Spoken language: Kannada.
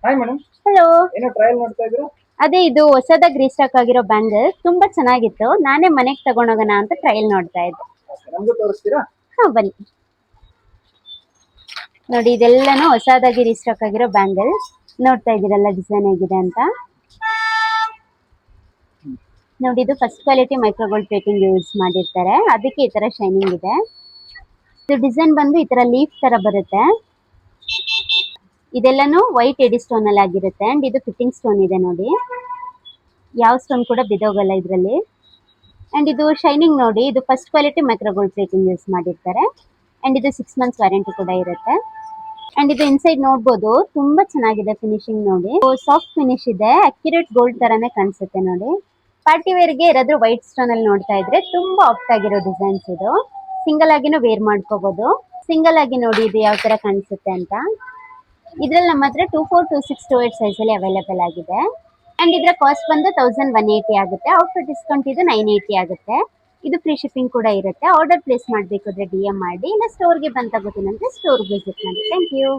Hi madam. ಹಲೋ. ಏನೋ ಟ್ರಯಲ್ ನೋಡ್ತಾ ಇದ್ರು. ಅದೇ ಇದು ಹೊಸದಾಗಿ ರೀಸ್ಟಾಕ್ ಆಗಿರೋ ಬ್ಯಾಂಗಲ್ ತುಂಬಾ ಚೆನ್ನಾಗಿತ್ತು. ನಾನೇ ಮನೆಗೆ ತಗೊಂಡೋಗೋಣ ಅಂತ ಟ್ರಯಲ್ ನೋಡ್ತಾ ಇದ್ದೆ. ನಮಗೂ ತೋರಿಸ್ತೀರಾ? ಹಾ ಬನ್ನಿ. ನೋಡಿ ಇದೆಲ್ಲಾನು ಹೊಸದಾಗಿ ರೀಸ್ಟಾಕ್ ಆಗಿರೋ ಬ್ಯಾಂಗಲ್. ನೋಡ್ತಾ ಇದ್ದೀರಲ್ಲ ಡಿಸೈನ್ ಹೇಗಿದೆ ಅಂತ. ನೋಡಿ ಇದು ಫಸ್ಟ್ ಕ್ವಾಲಿಟಿ ಮೈಕ್ರೋಗೋಲ್ಡ್ ಪ್ಲೇಟಿಂಗ್ ಯೂಸ್ ಮಾಡಿರ್ತಾರೆ, ಅದಕ್ಕೆ ಈ ತರ ಶೈನಿಂಗ್ ಇದೆ. ಇದು ಡಿಸೈನ್ ಬಂದು ಈ ತರ ಲೀಫ್ ತರ ಬರುತ್ತೆ. ಇದೆಲ್ಲಾನು ವೈಟ್ ಎಡಿ ಸ್ಟೋನ್ ಅಲ್ಲಿ ಆಗಿರುತ್ತೆ. ಅಂಡ್ ಇದು ಫಿಟ್ಟಿಂಗ್ ಸ್ಟೋನ್ ಇದೆ ನೋಡಿ, ಯಾವ ಸ್ಟೋನ್ ಕೂಡ ಬಿದೋಗಲ್ಲ ಇದರಲ್ಲಿ. ಅಂಡ್ ಇದು ಶೈನಿಂಗ್ ನೋಡಿ, ಇದು ಫಸ್ಟ್ ಕ್ವಾಲಿಟಿ ಮೈಕ್ರೋಗೋಲ್ಡ್ ಪ್ಲೇಟಿಂಗ್ ಯೂಸ್ ಮಾಡಿರ್ತಾರೆ. ಅಂಡ್ ಇದು 6 ಮಂತ್ಸ್ ವಾರಂಟಿ ಕೂಡ ಇರುತ್ತೆ. ಅಂಡ್ ಇದು ಇನ್ಸೈಡ್ ನೋಡ್ಬೋದು, ತುಂಬಾ ಚೆನ್ನಾಗಿದೆ ಫಿನಿಶಿಂಗ್ ನೋಡಿ. ಸಾಫ್ಟ್ ಫಿನಿಶ್ ಇದೆ, ಅಕ್ಯುರೇಟ್ ಗೋಲ್ಡ್ ತರಾನೇ ಕಾಣಿಸುತ್ತೆ ನೋಡಿ. ಪಾರ್ಟಿ ವೇರ್ಗೆ ಯಾರಾದ್ರೂ ವೈಟ್ ಸ್ಟೋನ್ ಅಲ್ಲಿ ನೋಡ್ತಾ ಇದ್ರೆ ತುಂಬಾ ಆಫ್ಟ್ ಆಗಿರೋ ಡಿಸೈನ್ಸ್ ಇದು. ಸಿಂಗಲ್ ಆಗಿನೂ ವೇರ್ ಮಾಡ್ಕೋಬಹುದು. ಸಿಂಗಲ್ ಆಗಿ ನೋಡಿ ಇದು ಯಾವ ತರ ಕಾಣಿಸುತ್ತೆ ಅಂತ. ಇದ್ರಲ್ಲಿ ನಮ್ಮ ಹತ್ರ 24, 26, 28 ಸೈಜ್ ಅಲ್ಲಿ ಅವೈಲೇಬಲ್ ಆಗಿದೆ. ಅಂಡ್ ಇದರ ಕಾಸ್ಟ್ ಬಂದು 1180 ಆಗುತ್ತೆ. ಔಟ್ಫಿಟ್ ಡಿಸ್ಕೌಂಟ್ ಇದು 980 ಆಗುತ್ತೆ. ಇದು ಫ್ರೀ ಶಿಪ್ಪಿಂಗ್ ಕೂಡ ಇರುತ್ತೆ. ಆರ್ಡರ್ ಪ್ಲೇಸ್ ಮಾಡಬೇಕಾದ್ರೆ DM ಮಾಡಿ, ಇಲ್ಲ ಸ್ಟೋರ್ಗೆ ಬಂದು ತಗೋತೀನಿ ಅಂದ್ರೆ ಸ್ಟೋರ್ ವಿಸಿಟ್ ಮಾಡಿ. Thank you.